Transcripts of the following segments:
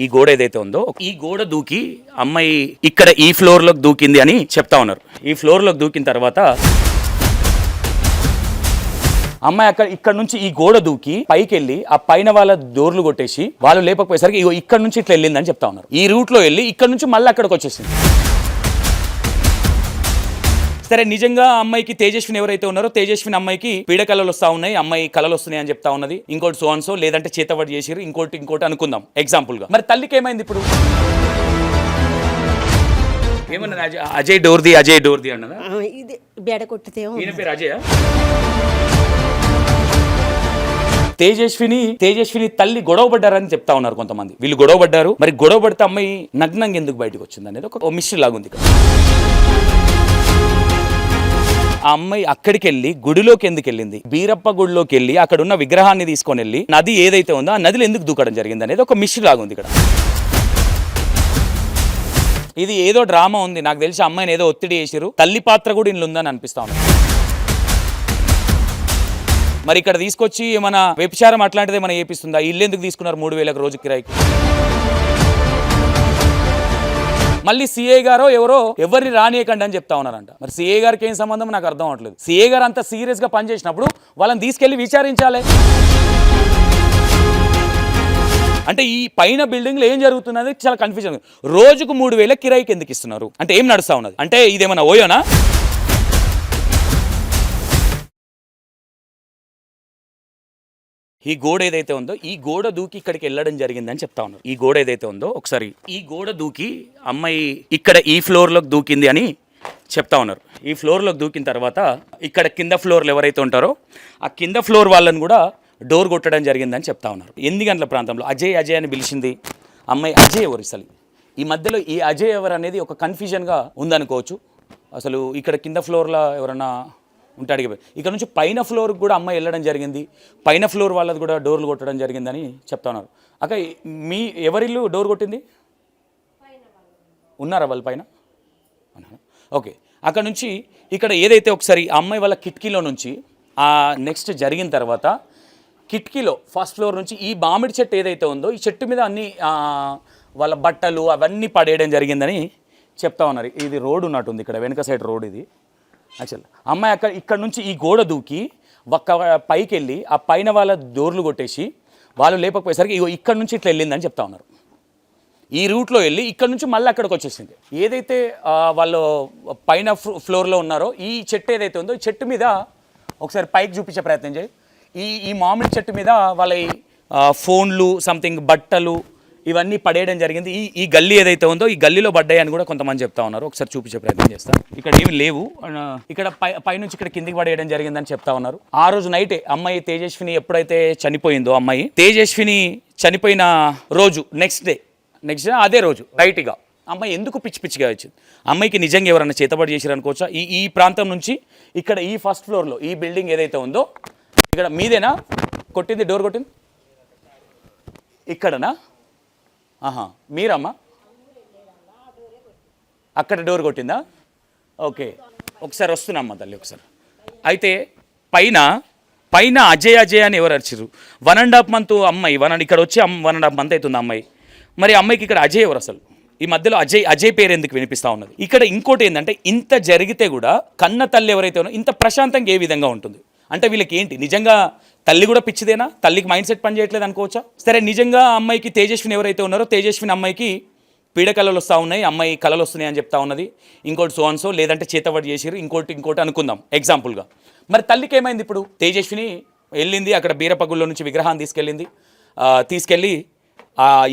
ఈ గోడ ఏదైతే ఉందో ఈ గోడ దూకి అమ్మాయి ఇక్కడ ఈ ఫ్లోర్ లోకి దూకింది అని చెప్తా ఉన్నారు. ఈ ఫ్లోర్ లోకి దూకిన తర్వాత అమ్మాయి ఇక్కడ నుంచి ఈ గోడ దూకి పైకి వెళ్ళి ఆ పైన వాళ్ళ డోర్లు కొట్టేసి వాళ్ళు లేపకపోయేసరికి ఇక్కడ నుంచి ఇట్లా వెళ్ళిందని చెప్తా ఉన్నారు. ఈ రూట్ లో వెళ్ళి ఇక్కడ నుంచి మళ్ళీ అక్కడికి వచ్చేసింది. సరే, నిజంగా అమ్మాయికి తేజస్విని ఎవరైతే ఉన్నారో తేజస్విని అమ్మాయికి పీడ కళలు వస్తా ఉన్నాయి, అమ్మాయి కళలు వస్తున్నాయి అని చెప్తా ఉన్నది. ఇంకోటి సో లేదంటే చేతబడి చేసిరు, ఇంకోటి అనుకుందాం ఎగ్జాంపుల్ గా. మరి తల్లికి ఏమైంది ఇప్పుడు? ఏమన్నా అజయ్ డోర్ది అన్నదా? ఇది బేడ కొట్టితే ఈయన పేరు అజయ్. తేజస్విని తల్లి గొడవ పడ్డారని చెప్తా ఉన్నారు కొంతమంది. వీళ్ళు గొడవ పడ్డారు. మరి గొడవ పడితే అమ్మాయి నగ్నంగా ఎందుకు బయటకు వచ్చింది అనేది ఒక మిస్టరీ లాగా ఉంది. ఆ అమ్మాయి అక్కడికి వెళ్ళి గుడిలోకి ఎందుకు వెళ్ళింది, బీరప్ప గుడిలోకి వెళ్ళి అక్కడ ఉన్న విగ్రహాన్ని తీసుకొని వెళ్ళి నది ఏదైతే ఉందో ఆ నదిలో ఎందుకు దూకడం జరిగింది అనేది ఒక మిస్టరీ లాగా ఉంది ఇక్కడ. ఇది ఏదో డ్రామా ఉంది. నాకు తెలిసి అమ్మాయిని ఏదో ఒత్తిడి చేసిరు, తల్లి పాత్ర కూడా ఇంట్లో ఉందని అనిపిస్తా ఉంది. మరి ఇక్కడ తీసుకొచ్చి ఏమైనా వ్యభిచారం అట్లాంటిది ఏమైనా చేపిస్తుందా? ఇల్లు ఎందుకు తీసుకున్నారు 3,000 రోజు కిరాయికి? మళ్ళీ సిఐ గారో ఎవరో ఎవరిని రానియకండి అని చెప్తా ఉన్నారంట. మరి సిఐ గారికి ఏం సంబంధం నాకు అర్థం అవట్లేదు. సిఐ గారు అంత సీరియస్ గా పనిచేసినప్పుడు వాళ్ళని తీసుకెళ్లి విచారించాలి. అంటే ఈ పైన బిల్డింగ్ లో ఏం జరుగుతున్నది చాలా కన్ఫ్యూజన్. రోజుకు 3,000 కిరాయికి ఎందుకు ఇస్తున్నారు అంటే ఏం నడుస్తా ఉన్నది? అంటే ఇదేమన్నా ఓయోనా? ఈ గోడ ఏదైతే ఉందో ఈ గోడ దూకి ఇక్కడికి వెళ్ళడం జరిగిందని చెప్తా ఉన్నారు. ఈ గోడ ఏదైతే ఉందో ఒకసారి ఈ గోడ దూకి అమ్మాయి ఇక్కడ ఈ ఫ్లోర్లోకి దూకింది అని చెప్తా ఉన్నారు. ఈ ఫ్లోర్లోకి దూకిన తర్వాత ఇక్కడ కింద ఫ్లోర్లు ఎవరైతే ఉంటారో ఆ కింద ఫ్లోర్ వాళ్ళని కూడా డోర్ కొట్టడం జరిగిందని చెప్తా ఉన్నారు. 8 గంటల ప్రాంతంలో అజయ్ అని పిలిచింది అమ్మాయి. అజయ్ ఎవరు అసలు? ఈ మధ్యలో ఈ అజయ్ ఎవరు అనేది ఒక కన్ఫ్యూజన్గా ఉందనుకోవచ్చు. అసలు ఇక్కడ కింద ఫ్లోర్లో ఎవరన్నా ఉంటే అడిగిపోయి ఇక్కడ నుంచి పైన ఫ్లోర్కి కూడా అమ్మాయి వెళ్ళడం జరిగింది. పైన ఫ్లోర్ వాళ్ళది కూడా డోర్లు కొట్టడం జరిగిందని చెప్తా ఉన్నారు. అక్క, మీ ఎవరిల్లు డోర్ కొట్టింది? ఉన్నారా వాళ్ళు పైన? ఓకే. అక్కడ నుంచి ఇక్కడ ఏదైతే ఒకసారి అమ్మాయి వాళ్ళ కిటికీలో నుంచి నెక్స్ట్ జరిగిన తర్వాత కిటికీలో ఫస్ట్ ఫ్లోర్ నుంచి ఈ మామిడి చెట్టు ఏదైతే ఉందో ఈ చెట్టు మీద అన్ని వాళ్ళ బట్టలు అవన్నీ పడేయడం జరిగిందని చెప్తా ఉన్నారు. ఇది రోడ్ ఉన్నట్టుంది, ఇక్కడ వెనక సైడ్ రోడ్ ఇది. యాక్చువల్ అమ్మాయి ఇక్కడ నుంచి ఈ గోడ దూకి పైకి వెళ్ళి ఆ పైన వాళ్ళ డోర్లు కొట్టేసి వాళ్ళు లేపకపోయేసరికి ఇక్కడ నుంచి ఇట్లా వెళ్ళిందని చెప్తా ఉన్నారు. ఈ రూట్లో వెళ్ళి ఇక్కడ నుంచి మళ్ళీ అక్కడికి వచ్చేసింది. ఏదైతే వాళ్ళు పైన ఫ్లోర్లో ఉన్నారో ఈ చెట్టు ఏదైతే ఉందో ఈ చెట్టు మీద ఒకసారి పైకి చూపించే ప్రయత్నం చేయి. ఈ మామిడి చెట్టు మీద వాళ్ళ ఫోన్లు సంథింగ్ బట్టలు ఇవన్నీ పడేయడం జరిగింది. ఈ గల్లీ ఏదైతే ఉందో ఈ గల్లీలో పడ్డాయి అని కూడా కొంతమంది చెప్తా ఉన్నారు. ఒకసారి చూపించే ప్రయత్నం చేస్తాను. ఇక్కడ ఏమి లేవు, ఇక్కడ పైనుంచి ఇక్కడ కిందికి పడేయడం జరిగిందని చెప్తా ఉన్నారు. ఆ రోజు నైటే అమ్మాయి తేజస్విని ఎప్పుడైతే చనిపోయిందో అమ్మాయి తేజస్విని చనిపోయిన రోజు నెక్స్ట్ డే అదే రోజు రైట్గా అమ్మాయి ఎందుకు పిచ్చిగా వచ్చింది? అమ్మాయికి నిజంగా ఎవరైనా చేతబడి చేసిరు అనుకోవచ్చా? ఈ ప్రాంతం నుంచి ఇక్కడ ఈ ఫస్ట్ ఫ్లోర్లో ఈ బిల్డింగ్ ఏదైతే ఉందో ఇక్కడ మీదేనా కొట్టింది? డోర్ కొట్టింది ఇక్కడనా? మీరమ్మా అక్కడ డోర్ కొట్టిందా? ఓకే, ఒకసారి వస్తున్నామ్మా తల్లి ఒకసారి. అయితే పైన అజయ్ అని ఎవరు అరిచిరు? 1.5 month అమ్మాయి ఇక్కడ వచ్చి 1.5 month అవుతుంది అమ్మాయి. మరి అమ్మాయికి ఇక్కడ అజయ్ ఎవరు అసలు? ఈ మధ్యలో అజయ్ పేరు ఎందుకు వినిపిస్తూ ఉన్నది? ఇక్కడ ఇంకోటి ఏంటంటే ఇంత జరిగితే కూడా కన్న తల్లి ఎవరైతే ఉన్నారో ఇంత ప్రశాంతంగా ఏ విధంగా ఉంటుంది? అంటే వీళ్ళకి ఏంటి నిజంగా తల్లి కూడా పిచ్చిదేనా? తల్లికి మైండ్ సెట్ పని చేయట్లేదు అనుకోవచ్చా? సరే, నిజంగా అమ్మాయికి తేజస్విని ఎవరైతే ఉన్నారో తేజస్విని అమ్మాయికి పీడ కళలు వస్తూ ఉన్నాయి, అమ్మాయి కళలు వస్తున్నాయి అని చెప్తా ఉన్నది. ఇంకోటి సో లేదంటే చేతబడి చేసిరు, ఇంకోటి అనుకుందాం ఎగ్జాంపుల్గా. మరి తల్లికి ఏమైంది ఇప్పుడు? తేజస్విని వెళ్ళింది అక్కడ బీరప్పగుల్లో నుంచి విగ్రహాన్ని తీసుకెళ్ళి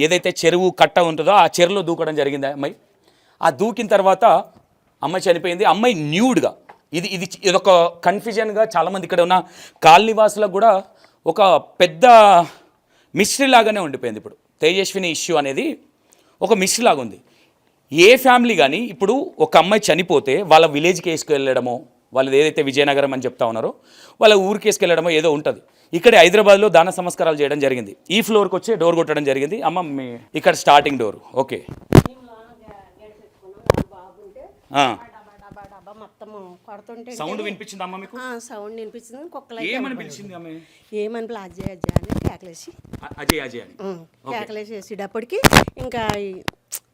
ఏదైతే చెరువు కట్ట ఉంటుందో ఆ చెరువులో దూకడం జరిగింది అమ్మాయి. ఆ దూకిన తర్వాత అమ్మాయి చనిపోయింది. అమ్మాయి న్యూడ్గా ఇదొక కన్ఫ్యూజన్గా చాలామంది ఇక్కడ ఉన్న కాలనీవాసులకు కూడా ఒక పెద్ద మిస్టరీ లాగానే ఉండిపోయింది. ఇప్పుడు తేజస్విని ఇష్యూ అనేది ఒక మిస్టరీ లాగా ఉంది. ఏ ఫ్యామిలీ కానీ ఇప్పుడు ఒక అమ్మాయి చనిపోతే వాళ్ళ విలేజ్కి వేసుకెళ్ళడమో, వాళ్ళది ఏదైతే విజయనగరం అని చెప్తా ఉన్నారో వాళ్ళ ఊరికి వేసుకెళ్ళడమో ఏదో ఉంటుంది. ఇక్కడ హైదరాబాద్లో దాన సంస్కారాలు చేయడం జరిగింది. ఈ ఫ్లోర్కి వచ్చి డోర్ కొట్టడం జరిగింది. అమ్మ ఇక్కడ స్టార్టింగ్ డోర్ ఓకే మొత్తం కొడుతుంటే సౌండ్ వినిపించింది అమ్మ మీకు? సౌండ్ వినిపించింది. కుక్కలు ఏమని పిలిచింది అమ్మ? ఏమని అజయ్ అజయ్ అని కేకలేసి అజయ్ అజయ్ అని కేకలేసి వేసేటప్పటికి ఇంకా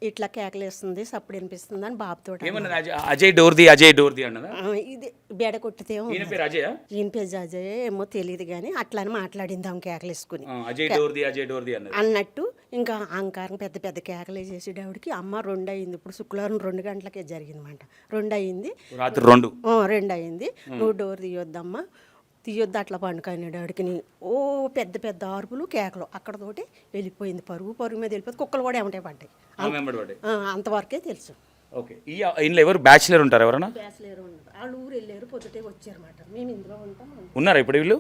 ఇట్లా కేకలేస్తుంది, సప్పుడు వినిపిస్తుంది అని బాబుతో ఏమన్నది? అజయ్ డోర్ది అజయ్ డోర్ది అన్నదా? ఇది బెడ కొట్టితేమో ఈయన పేరు అజయ్? ఈయన పేరు అజయ్ ఏమో తెలియదు కానీ అట్లా అని మాట్లాడింది ఆమె కేకలేసుకుని అజయ్ డోర్ది అజయ్ డోర్ది అన్నట్టు. ఇంకా అహంకారం పెద్ద పెద్ద కేకలు వేసేసేటప్పటికి అమ్మ 2 అయింది. ఇప్పుడు శుక్రవారం 2 గంటలకే జరిగిందన్నమాట. 2 అయింది, రాత్రి 2 అయింది. నువ్వు డోర్ తీయొద్దమ్మా, తీయొద్దు అట్లా పండుకునేవాడికి. ఓ పెద్ద పెద్ద అరుపులు కేకలు అక్కడతోటి వెళ్ళిపోయింది. పరుగు మీద వెళ్ళిపోయింది. కుక్కలు కూడా ఏమంటే పడ్డాయి. అంతవరకే తెలుసు. ఓకే. ఈ ఇంట్లో ఎవరు బ్యాచిలర్ ఉంటారు? ఎవరన్నా బ్యాచిలర్ ఉన్నారు. వాళ్ళు ఊరు వెళ్ళారు, పొద్దుటే వచ్చారన్నమాట. మేము ఇందులో ఉంటాం. ఉన్నారా ఇప్పుడు వీళ్ళు?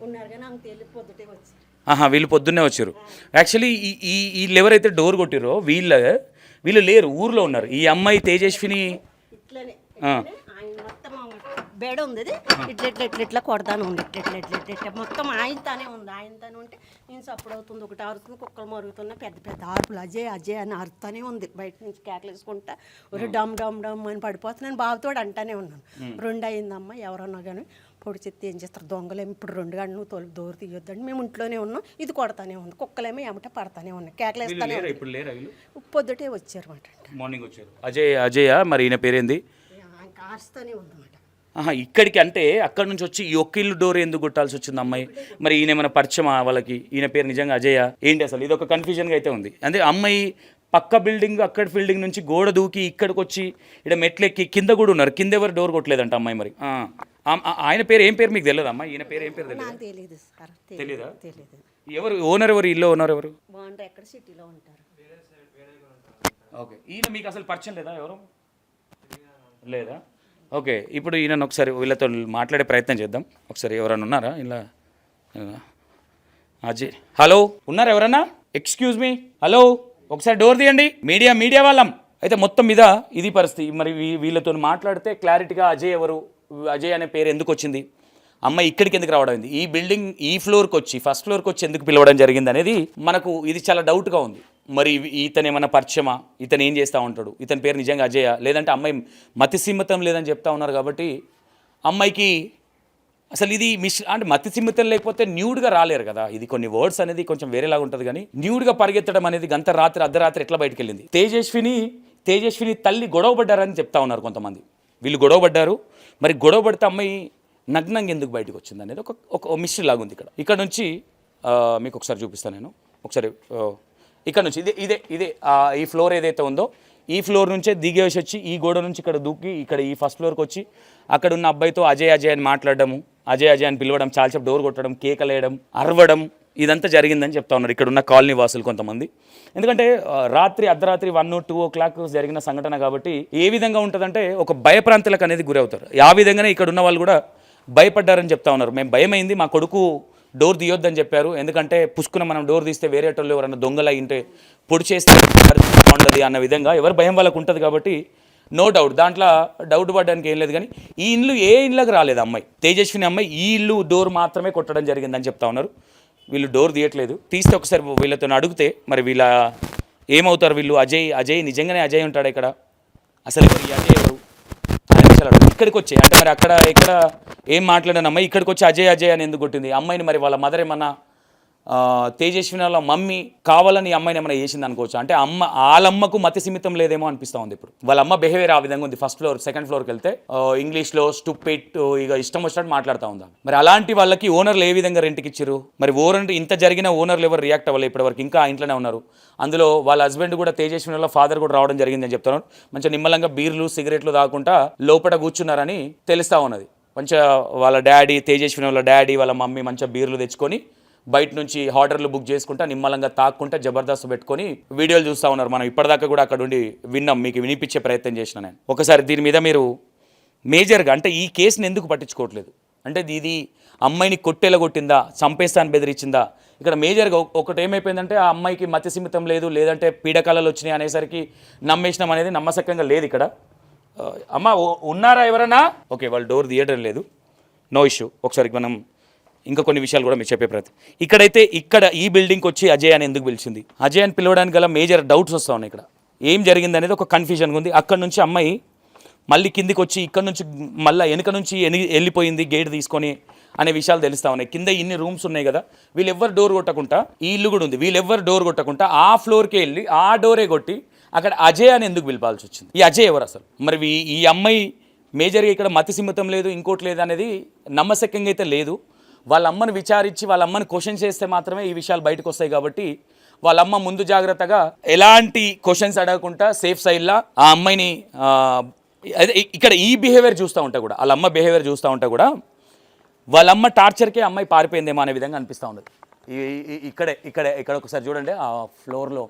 ఉన్నారు కానీ ఆమె తెలియదు, పొద్దుటే వచ్చారు. వీళ్ళు పొద్దున్నే వచ్చారు. యాక్చువల్లీ వీళ్ళు ఎవరైతే డోర్ కొట్టిరో వీళ్ళు లేరు, ఊర్లో ఉన్నారు. ఈ అమ్మాయి తేజస్విని ఇట్లనే ఆయన మొత్తం బెడ ఉంది, ఇట్లా కొడతానే ఉంది. ఇట్లా మొత్తం ఆయనతోనే ఉంది. ఆయనతోనే ఉంటే నేను సప్పుడు అవుతుంది, ఒకటి అరుతుంది, కుక్కలు మరుగుతున్నా, పెద్ద పెద్ద అరుపులు అజయ్ అజయ్ అని అరుతానే ఉంది. బయట నుంచి కేకలేసుకుంటా ఒక డమ్ డమ్ డమ్ అని పడిపోతున్నాను. బాబుతో అంటానే ఉన్నాను. 2 అయిందమ్మా, ఎవరన్నా కానీ పొడి చెత్త ఏం చేస్తారు, దొంగలేమో ఇప్పుడు 2 గంటలు నువ్వు తోలు డోర్ తీయొద్దండి. మేము ఇంట్లోనే ఉన్నాం, ఇది కొడతానే ఉంది. కుక్కలేమో ఏమంటే పడతానే ఉన్నాయి, కేకలేస్తానే పొద్దుటే వచ్చారు మాట. మార్నింగ్ వచ్చారు. అజయ్ మరి ఈయన పేరేంది? కాస్తూనే ఉందన్నమాట. ఇక్కడికి అంటే అక్కడ నుంచి వచ్చి ఈ ఒక్క ఇల్లు డోర్ ఎందుకు కొట్టాల్సి వచ్చింది అమ్మాయి? మరి ఈయన ఏమైనా పరిచయమా వాళ్ళకి? ఈయన పేరు నిజంగా అజయ్ ఏంటి అసలు? ఇది ఒక కన్ఫ్యూజన్గా అయితే ఉంది. అంటే అమ్మాయి పక్క బిల్డింగ్ అక్కడ బిల్డింగ్ నుంచి గోడ దూకి ఇక్కడికి వచ్చి ఇక్కడ మెట్లెక్కి కింద కూడా ఉన్నారు. కింద ఎవరు డోర్ కొట్టలేదంట అమ్మాయి. మరి ఆయన పేరు ఏం పేరు మీకు తెలియదు అమ్మా? ఈయన పేరు ఏం పేరు తెలియదు సార్. తెలీదా? ఎవరు ఓనర్? ఎవరు ఇల్లు ఓనర్? ఎవరు ఎక్కడ సిటీలో ఉంటారు? ఓకే. ఈయన మీకు అసలు పరిచయం లేదా? ఎవరు లేదా? ఓకే. ఇప్పుడు ఈయన ఒకసారి వీళ్ళతో మాట్లాడే ప్రయత్నం చేద్దాం. ఒకసారి ఎవరైనా ఉన్నారా ఇలా? అజయ్ హలో, ఉన్నారా ఎవరన్నా? ఎక్స్క్యూజ్ మీ, హలో, ఒకసారి డోర్ తీయండి. మీడియా వాళ్ళం. అయితే మొత్తం మీద ఇది పరిస్థితి. మరి వీళ్ళతో మాట్లాడితే క్లారిటీగా అజయ్ ఎవరు, అజయ్ అనే పేరు ఎందుకు వచ్చింది, అమ్మాయి ఇక్కడికి ఎందుకు రావడం, ఈ బిల్డింగ్ ఈ ఫ్లోర్కి వచ్చి ఫస్ట్ ఫ్లోర్కి వచ్చి ఎందుకు పిలవడం జరిగింది అనేది మనకు ఇది చాలా డౌట్గా ఉంది. మరి ఇతను ఏమైనా పరిచయమా, ఇతను ఏం చేస్తూ ఉంటాడు, ఇతని పేరు నిజంగా అజయ్ లేదంటే అమ్మాయి మతిసిమ్మతం లేదని చెప్తా ఉన్నారు. కాబట్టి అమ్మాయికి అసలు ఇది అంటే మతిసిమ్మతం లేకపోతే న్యూడ్గా రాలేరు కదా. ఇది కొన్ని వర్డ్స్ అనేది కొంచెం వేరేలాగా ఉంటుంది. కానీ న్యూడ్గా పరిగెత్తడం అనేది అర్ధరాత్రి ఎట్లా బయటకు వెళ్ళింది? తేజస్విని తల్లి గొడవపడ్డారని చెప్తా ఉన్నారు కొంతమంది. వీళ్ళు గొడవపడ్డారు. మరి గొడవపడితే అమ్మాయి నగ్నంగా ఎందుకు బయటకు వచ్చింది అనేది ఒక మిస్టరీ లాగా ఉంది. ఇక్కడ నుంచి మీకు ఒకసారి చూపిస్తాను నేను. ఒకసారి ఇక్కడ నుంచి ఇదే ఈ ఫ్లోర్ ఏదైతే ఉందో ఈ ఫ్లోర్ నుంచే దిగేసి వచ్చి ఈ గోడ నుంచి ఇక్కడ దూకి ఇక్కడ ఈ ఫస్ట్ ఫ్లోర్కి వచ్చి అక్కడ ఉన్న అబ్బాయితో అజయ్ అని మాట్లాడడము, అజయ్ అని పిలవడం, చాలాసేపు డోర్ కొట్టడం, కేకలేయడం, అరవడం, ఇదంతా జరిగిందని చెప్తా ఉన్నారు ఇక్కడ ఉన్న కాలనీ వాసులు కొంతమంది. ఎందుకంటే అర్ధరాత్రి 1-2 o'clock జరిగిన సంఘటన కాబట్టి ఏ విధంగా ఉంటుందంటే ఒక భయప్రాంతులకు అనేది గురవుతారు. ఆ విధంగానే ఇక్కడ ఉన్న వాళ్ళు కూడా భయపడ్డారని చెప్తా ఉన్నారు. మేము భయమైంది, మా కొడుకు డోర్ తీయొద్దని చెప్పారు. ఎందుకంటే పుష్కున మనం డోర్ తీస్తే వేరే వాళ్ళు ఎవరైనా దొంగల ఇంటే పొడి చేస్తే బాగుంటుంది అన్న విధంగా ఎవరి భయం వాళ్ళకు ఉంటుంది. కాబట్టి నో డౌట్, దాంట్లో డౌట్ పడడానికి ఏం లేదు. కానీ ఈ ఇల్లు ఏ ఇళ్ళకి రాలేదు అమ్మాయి, తేజస్విని అమ్మాయి ఈ ఇల్లు డోర్ మాత్రమే కొట్టడం జరిగిందని చెప్తా ఉన్నారు. వీళ్ళు డోర్ తీయట్లేదు. తీస్తే ఒకసారి వీళ్ళతో అడిగితే మరి వీళ్ళ ఏమవుతారు వీళ్ళు? అజయ్ నిజంగానే అజయ్ ఉంటాడు ఇక్కడ? అసలు ఈ అజయ్ ఎవరు? ఇక్కడికి వచ్చి అంటే మరి అక్కడ ఇక్కడ ఏం మాట్లాడాను అమ్మాయి, ఇక్కడికి వచ్చి అజయ్ అని ఎందుకు కొట్టింది అమ్మాయిని? మరి వాళ్ళ మదర్ ఏమన్నా తేజస్విని వాళ్ళ మమ్మీ కావాలని అమ్మాయిని ఏమైనా చేసింది అనుకోవచ్చు. అంటే వాళ్ళమ్మకు మతి సిమితం లేదేమో అనిపిస్తూ ఉంది. ఇప్పుడు వాళ్ళ అమ్మ బిహేవియర్ ఆ విధంగా ఉంది. ఫస్ట్ ఫ్లోర్ సెకండ్ ఫ్లోర్కి వెళ్తే ఇంగ్లీష్లో స్టూపిడ్ ఇక ఇష్టం వచ్చినట్టు మాట్లాడుతూ ఉందా. మరి అలాంటి వాళ్ళకి ఓనర్లు ఏ విధంగా రెంట్కి ఇచ్చారు? మరి ఓనర్ ఇంత జరిగిన ఓనర్లు ఎవరు రియాక్ట్ అవ్వలేదు ఇప్పటివరకు, ఇంకా ఇంట్లోనే ఉన్నారు. అందులో వాళ్ళ హస్బెండ్ కూడా తేజస్విని వాళ్ళ ఫాదర్ కూడా రావడం జరిగిందని చెప్తున్నారు. మంచిగా నిమ్మలంగా బీర్లు సిగరెట్లు తాగకుండా లోపల కూర్చున్నారని తెలుస్తూ ఉన్నది. మంచిగా వాళ్ళ డాడీ తేజస్విని వాళ్ళ డాడీ వాళ్ళ మమ్మీ మంచిగా బీర్లు తెచ్చుకొని బయట నుంచి ఆర్డర్లు బుక్ చేసుకుంటా నిమ్మలంగా తాక్కుంటా జబర్దస్త్ పెట్టుకొని వీడియోలు చూస్తూ ఉన్నారు. మనం ఇప్పటిదాకా కూడా అక్కడ ఉండి విన్నాం, మీకు వినిపించే ప్రయత్నం చేసిన నేను. ఒకసారి దీని మీద మీరు మేజర్గా అంటే ఈ కేసుని ఎందుకు పట్టించుకోవట్లేదు? అంటే ఇది అమ్మాయిని కొట్టేలా కొట్టిందా, చంపేస్తాను బెదిరించిందా? ఇక్కడ మేజర్గా ఒకటి ఏమైపోయిందంటే ఆ అమ్మాయికి మతి సిమితం లేదు, లేదంటే పీడకలలు వచ్చినాయి అనేసరికి నమ్మేసినాం అనేది నమ్మసక్యంగా లేదు ఇక్కడ. అమ్మ ఉన్నారా ఎవరన్నా? ఓకే, వాళ్ళు డోర్ తీయడం లేదు, నో ఇష్యూ. ఒకసారి మనం ఇంకా కొన్ని విషయాలు కూడా మీరు చెప్పే ప్రయత్నం. ఇక్కడైతే ఈ బిల్డింగ్కి వచ్చి అజయ్ అని ఎందుకు పిలిచింది, అజయ్ అని పిలవడానికి గల మేజర్ డౌట్స్ వస్తూ ఉన్నాయి. ఇక్కడ ఏం జరిగింది అనేది ఒక కన్ఫ్యూజన్గా ఉంది. అక్కడ నుంచి అమ్మాయి మళ్ళీ కిందికి వచ్చి ఇక్కడ నుంచి మళ్ళీ వెనుక నుంచి వెళ్ళిపోయింది గేట్ తీసుకొని అనే విషయాలు తెలుస్తూ ఉన్నాయి. కింద ఇన్ని రూమ్స్ ఉన్నాయి కదా, వీళ్ళెవ్వరు డోర్ కొట్టకుండా, ఈ ఇల్లు కూడా ఉంది, వీళ్ళెవ్వరు డోర్ కొట్టకుండా ఆ ఫ్లోర్కి వెళ్ళి ఆ డోరే కొట్టి అక్కడ అజయ్ అని ఎందుకు పిలపాల్సి వచ్చింది? ఈ అజయ్ ఎవరు అసలు? మరి ఈ అమ్మాయి మేజర్గా ఇక్కడ మతి సిమ్మతం లేదు, ఇంకోటి లేదు అనేది నమ్మశక్యంగా అయితే లేదు. వాళ్ళ అమ్మని విచారించి వాళ్ళ అమ్మని క్వశ్చన్ చేస్తే మాత్రమే ఈ విషయాలు బయటకు వస్తాయి. కాబట్టి వాళ్ళ అమ్మ ముందు జాగ్రత్తగా ఎలాంటి క్వశ్చన్స్ అడగకుండా సేఫ్ సైడ్లా ఆ అమ్మాయిని అదే ఇక్కడ ఈ బిహేవియర్ చూస్తూ ఉంటా కూడా, వాళ్ళ అమ్మ బిహేవియర్ చూస్తూ ఉంటా కూడా వాళ్ళ అమ్మ టార్చర్కే అమ్మాయి పారిపోయిందేమో అనే విధంగా అనిపిస్తూ ఉండదు. ఇక్కడ ఒకసారి చూడండి, ఆ ఫ్లోర్లో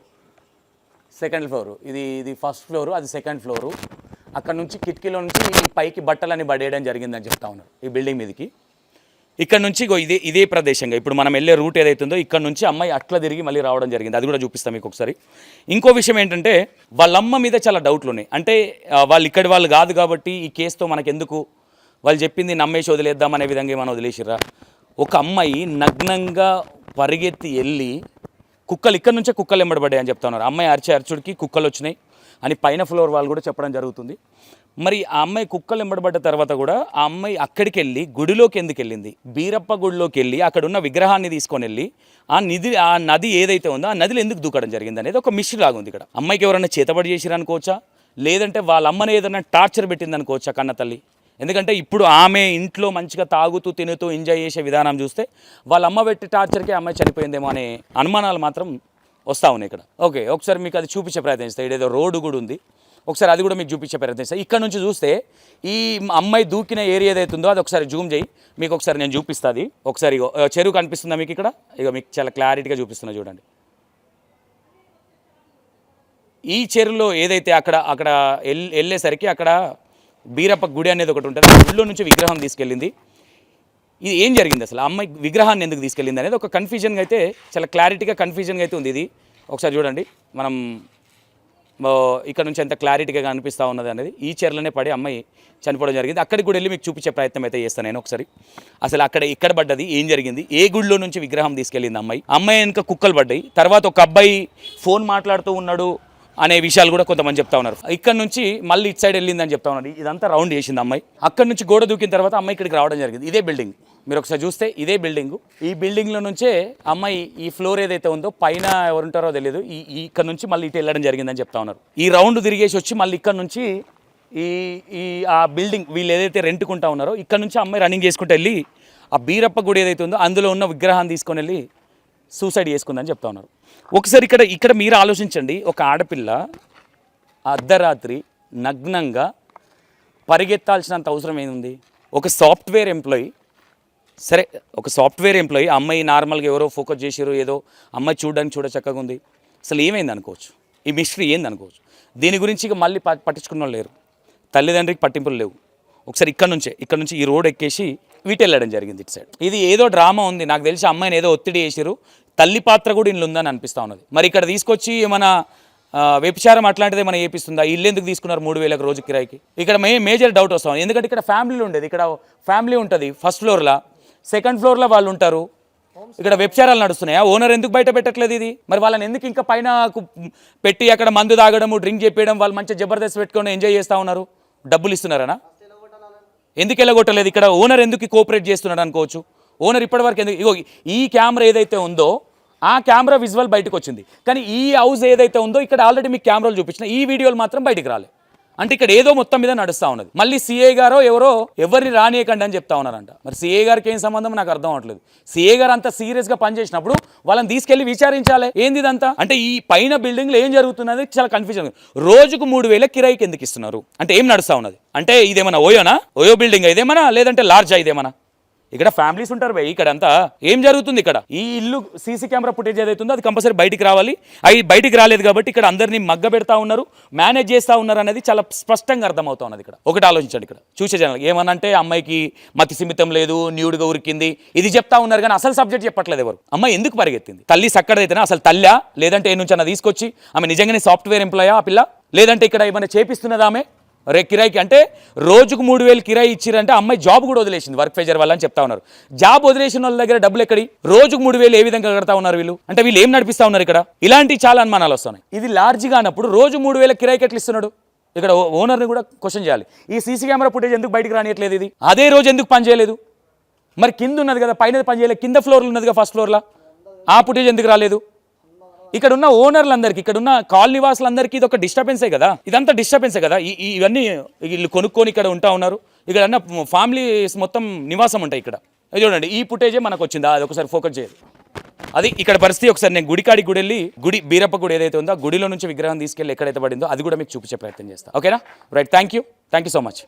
సెకండ్ ఫ్లోరు, ఇది ఫస్ట్ ఫ్లోరు, అది సెకండ్ ఫ్లోరు. అక్కడ నుంచి కిటికీలో నుంచి ఈ పైకి బట్టలని పడేయడం జరిగిందని చెప్తా ఉన్నారు ఈ బిల్డింగ్ మీదకి. ఇక్కడ నుంచి ఇదే ప్రదేశంగా ఇప్పుడు మనం వెళ్ళే రూట్ ఏదైతుందో ఇక్కడ నుంచి అమ్మాయి అట్లా తిరిగి మళ్ళీ రావడం జరిగింది. అది కూడా చూపిస్తాం మీకు ఒకసారి. ఇంకో విషయం ఏంటంటే వాళ్ళమ్మ మీద చాలా డౌట్లు ఉన్నాయి. అంటే వాళ్ళు ఇక్కడి వాళ్ళు కాదు కాబట్టి ఈ కేసుతో మనకెందుకు, వాళ్ళు చెప్పింది నమ్మేసి వదిలేద్దామనే విధంగా ఏమైనా వదిలేసిర్రా? ఒక అమ్మాయి నగ్నంగా పరిగెత్తి వెళ్ళి కుక్కలు ఇక్కడ నుంచే కుక్కలు ఎంబడబడ్డాయి అని చెప్తా ఉన్నారు. అమ్మాయి అరచుడికి కుక్కలు వచ్చినాయి అని పైన ఫ్లోర్ వాళ్ళు కూడా చెప్పడం జరుగుతుంది. మరి ఆ అమ్మాయి కుక్కలు ఎంబడబడ్డ తర్వాత కూడా ఆ అమ్మాయి అక్కడికి వెళ్ళి గుడిలోకి ఎందుకు వెళ్ళింది? బీరప్ప గుడిలోకి వెళ్ళి అక్కడ ఉన్న విగ్రహాన్ని తీసుకొని వెళ్ళి ఆ నది ఏదైతే ఉందో ఆ నదిలో ఎందుకు దూకడం జరిగింది అనేది ఒక మిస్టరీ లాగా ఉంది ఇక్కడ. అమ్మాయికి ఎవరైనా చేతబడి చేసిరనుకోవచ్చా, లేదంటే వాళ్ళ అమ్మని ఏదైనా టార్చర్ పెట్టింది అనుకోవచ్చా కన్న తల్లి? ఎందుకంటే ఇప్పుడు ఆమె ఇంట్లో మంచిగా తాగుతూ తినుతూ ఎంజాయ్ చేసే విధానం చూస్తే వాళ్ళ అమ్మ పెట్టి టార్చర్కే అమ్మాయి చనిపోయిందేమో అనే అనుమానాలు మాత్రం వస్తూ ఉన్నాయి ఇక్కడ. ఓకే, ఒకసారి మీకు అది చూపించే ప్రయత్నిస్తాయి. ఇదేదో రోడ్డు కూడా ఉంది, ఒకసారి అది కూడా మీకు చూపించే ప్రయత్నిస్తాయి. ఇక్కడ నుంచి చూస్తే ఈ అమ్మాయి దూకిన ఏరియా ఏదైతే ఉందో అది ఒకసారి జూమ్ చేయి, మీకు ఒకసారి నేను చూపిస్తుంది. ఒకసారి చెరువు కనిపిస్తుందా మీకు ఇక్కడ? ఇక మీకు చాలా క్లారిటీగా చూపిస్తున్నా చూడండి. ఈ చెరువులో ఏదైతే అక్కడ వెళ్ళేసరికి అక్కడ బీరప్ప గుడి అనేది ఒకటి ఉంటుంది. ఆ గుడిలో నుంచి విగ్రహం తీసుకెళ్ళింది. ఇది ఏం జరిగింది అసలు? అమ్మాయి విగ్రహాన్ని ఎందుకు తీసుకెళ్ళింది అనేది ఒక కన్ఫ్యూజన్గా అయితే, చాలా క్లారిటీగా కన్ఫ్యూజన్గా అయితే ఉంది. ఇది ఒకసారి చూడండి, మనం ఇక్కడ నుంచి ఎంత క్లారిటీగా అనిపిస్తూ ఉన్నది అనేది. ఈ చీరలోనే పడి అమ్మాయి చనిపోవడం జరిగింది. అక్కడికి కూడా వెళ్ళి మీకు చూపించే ప్రయత్నం అయితే చేస్తాను నేను ఒకసారి. అసలు అక్కడ ఇక్కడ పడ్డది ఏం జరిగింది, ఏ గుడిలో నుంచి విగ్రహం తీసుకెళ్ళింది అమ్మాయి వెనుక కుక్కలు పడ్డాయి. తర్వాత ఒక అబ్బాయి ఫోన్ మాట్లాడుతూ ఉన్నాడు అనే విషయాలు కూడా కొంతమంది చెప్తా ఉన్నారు. ఇక్కడ నుంచి మళ్ళీ ఇటు సైడ్ వెళ్ళిందని చెప్తా ఉన్నారు. ఇదంతా రౌండ్ చేసింది అమ్మాయి. అక్కడ నుంచి గోడ దూకిన తర్వాత అమ్మాయి ఇక్కడికి రావడం జరిగింది. ఇదే బిల్డింగ్, మీరు ఒకసారి చూస్తే ఇదే బిల్డింగ్. ఈ బిల్డింగ్లో నుంచే అమ్మాయి ఈ ఫ్లోర్ ఏదైతే ఉందో పైన ఎవరుంటారో తెలియదు, ఇక్కడ నుంచి మళ్ళీ ఇటు వెళ్ళడం జరిగిందని చెప్తా ఉన్నారు. ఈ రౌండ్ తిరిగేసి వచ్చి మళ్ళీ ఇక్కడ నుంచి ఆ బిల్డింగ్ వీళ్ళు ఏదైతే రెంట్కుంటా ఉన్నారో ఇక్కడ నుంచి అమ్మాయి రన్నింగ్ చేసుకుంటూ వెళ్ళి ఆ బీరప్ప గుడి ఏదైతే ఉందో అందులో ఉన్న విగ్రహాన్ని తీసుకొని వెళ్ళి సూసైడ్ చేసుకుందని చెప్తా ఉన్నారు. ఒకసారి ఇక్కడ మీరు ఆలోచించండి, ఒక ఆడపిల్ల అర్ధరాత్రి నగ్నంగా పరిగెత్తాల్సినంత అవసరం ఏముంది? ఒక సాఫ్ట్వేర్ ఎంప్లాయీ, సరే ఒక సాఫ్ట్వేర్ ఎంప్లాయీ, అమ్మాయి నార్మల్గా ఎవరో ఫోకస్ చేసారు, ఏదో అమ్మాయి చూడడానికి చక్కగా ఉంది, అసలు ఏమైంది అనుకోవచ్చు, ఈ మిస్టరీ ఏంది అనుకోవచ్చు. దీని గురించి ఇక మళ్ళీ పట్టించుకున్న వాళ్ళు లేరు, తల్లిదండ్రికి పట్టింపులు లేవు. ఒకసారి ఇక్కడ నుంచి ఈ రోడ్ ఎక్కేసి వీటి వెళ్ళడం జరిగింది ఇటు సైడ్. ఇది ఏదో డ్రామా ఉంది, నాకు తెలిసి అమ్మాయిని ఏదో ఒత్తిడి చేసారు, తల్లి పాత్ర కూడా ఇంట్లో ఉందని అనిపిస్తూ ఉన్నది. మరి ఇక్కడ తీసుకొచ్చి ఏమైనా వ్యభిచారం అట్లాంటిది ఏమైనా చేపిస్తుందా? ఇల్లు ఎందుకు తీసుకున్నారు 3,000 రోజు కిరాయికి? ఇక్కడ మేజర్ డౌట్ వస్తాం. ఎందుకంటే ఇక్కడ ఫ్యామిలీలు ఉండేది, ఇక్కడ ఫ్యామిలీ ఉంటుంది ఫస్ట్ ఫ్లోర్లో, సెకండ్ ఫ్లోర్లో వాళ్ళు ఉంటారు. ఇక్కడ వ్యభిచారాలు నడుస్తున్నాయా? ఓనర్ ఎందుకు బయట పెట్టట్లేదు ఇది? మరి వాళ్ళని ఎందుకు ఇంకా పైన పెట్టి అక్కడ మందు తాగడము, డ్రింక్ చెప్పేయడం, వాళ్ళు మంచిగా జబర్దస్త్ పెట్టుకొని ఎంజాయ్ చేస్తూ ఉన్నారు? డబ్బులు ఇస్తున్నారనా? ఎందుకు వెళ్ళగొట్టలేదు? ఇక్కడ ఓనర్ ఎందుకు కోఆపరేట్ చేస్తున్నాడు అనుకోవచ్చు. ఓనర్ ఇప్పటివరకు ఎందుకు, ఇగో ఈ కెమెరా ఏదైతే ఉందో ఆ కెమెరా విజువల్ బయటకు వచ్చింది, కానీ ఈ హౌస్ ఏదైతే ఉందో ఇక్కడ ఆల్రెడీ మీకు కెమెరాలు చూపించిన ఈ వీడియోలు మాత్రం బయటికి రాలేదు. అంటే ఇక్కడ ఏదో మొత్తం మీద నడుస్తూ ఉన్నది. మళ్ళీ సిఏ గారో ఎవరో ఎవరిని రానియకండి అని చెప్తా ఉన్నారంట. మరి సిఏ గారికి ఏం సంబంధం నాకు అర్థం అవట్లేదు. సిఏ గారు అంత సీరియస్గా పనిచేసినప్పుడు వాళ్ళని తీసుకెళ్లి విచారించాలి, ఏంది ఇదంతా? అంటే ఈ పైన బిల్డింగ్లో ఏం జరుగుతున్నది చాలా కన్ఫ్యూజన్. రోజుకు 3,000 కిరాయికి ఎందుకు ఇస్తున్నారు? అంటే ఏం నడుస్తూ ఉన్నది? అంటే ఇదేమన్నా ఓయో బిల్డింగ్ ఇదేమన్నా, లేదంటే లార్జా ఇదేమన్నా? ఇక్కడ ఫ్యామిలీస్ ఉంటారు భయ్, ఇక్కడ అంతా ఏం జరుగుతుంది? ఇక్కడ ఈ ఇల్లు సీసీ కెమెరా ఫుటేజ్ ఏదైతుందో అది కంపల్సరీ బయటికి రావాలి. అవి బయటికి రాలేదు కాబట్టి ఇక్కడ అందరినీ మగ్గ పెడతా ఉన్నారు, మేనేజ్ చేస్తూ ఉన్నారు అనేది చాలా స్పష్టంగా అర్థమవుతా ఉన్నది. ఇక్కడ ఒకటి ఆలోచించండి, ఇక్కడ చూసే జనాలు ఏమనంటే అమ్మాయికి మతి సిమితం లేదు, న్యూడ్గా ఉరికింది, ఇది చెప్తా ఉన్నారు, కానీ అసలు సబ్జెక్ట్ చెప్పట్లేదు ఎవరు. అమ్మాయి ఎందుకు పరిగెత్తింది? తల్లి సక్కడైతేనా? అసలు తల్లా, లేదంటే ఏ నుంచి అన్న తీసుకొచ్చి ఆమె నిజంగానే సాఫ్ట్వేర్ ఎంప్లాయా ఆ పిల్ల, లేదంటే ఇక్కడ ఏమైనా చేపిస్తున్నదా ఆమె కిరాయికి? అంటే రోజుకు 3,000 కిరాయి ఇచ్చిరంటే అమ్మాయి జాబ్ కూడా వదిలేసింది వర్క్ ప్రెజర్ వల్ల అని చెప్తా ఉన్నారు. జాబ్ వదిలేసిన వాళ్ళ దగ్గర డబ్బులు ఎక్కడి? రోజుకు 3,000 ఏ విధంగా కడతా ఉన్నారు వీళ్ళు? అంటే వీళ్ళు ఏం నడిపిస్తా ఉన్నారు ఇక్కడ? ఇలాంటి చాలా అనుమానాలు వస్తున్నాయి. ఇది లార్జ్గా అన్నప్పుడు రోజు 3,000 కిరాయికి ఎట్లా ఇస్తున్నాడు? ఇక్కడ ఓనర్ని కూడా క్వశ్చన్ చేయాలి. ఈ సీసీ కెమెరా ఫుటేజ్ ఎందుకు బయటకు రానియట్లేదు? ఇది అదే రోజు ఎందుకు పని చేయలేదు? మరి కింద ఉన్నది కదా, పైన పని చేయలేదు, కింద ఫ్లోర్లో ఉన్నది కదా, ఫస్ట్ ఫ్లోర్లో ఆ ఫుటేజ్ ఎందుకు రాలేదు? ఇక్కడ ఉన్న ఓనర్లందరికీ, ఇక్కడ ఉన్న కాలనీ వాసులందరికీ ఇది ఒక డిస్టర్బెన్సే కదా, ఇదంతా డిస్టర్బెన్సే కదా. ఇవన్నీ వీళ్ళు కొనుక్కొని ఇక్కడ ఉంటా ఉన్నారు. ఇక్కడ అన్న ఫ్యామిలీస్ మొత్తం నివాసం ఉంటాయి ఇక్కడ. ఇది చూడండి, ఈ ఫుటేజే మనకు వచ్చిందా? అది ఒకసారి ఫోకస్ చేయాలి. అది ఇక్కడ పరిస్థితి. ఒకసారి నేను గుడికాడికి గుడి వెళ్ళి, గుడి బీరప్ప గుడి ఏదైతే ఉందో గుడిలో నుంచి విగ్రహం తీసుకెళ్ళి ఎక్కడైతే పడిందో అది కూడా మీకు చూపించే ప్రయత్నం చేస్తాను. ఓకేనా? Right, thank you so much.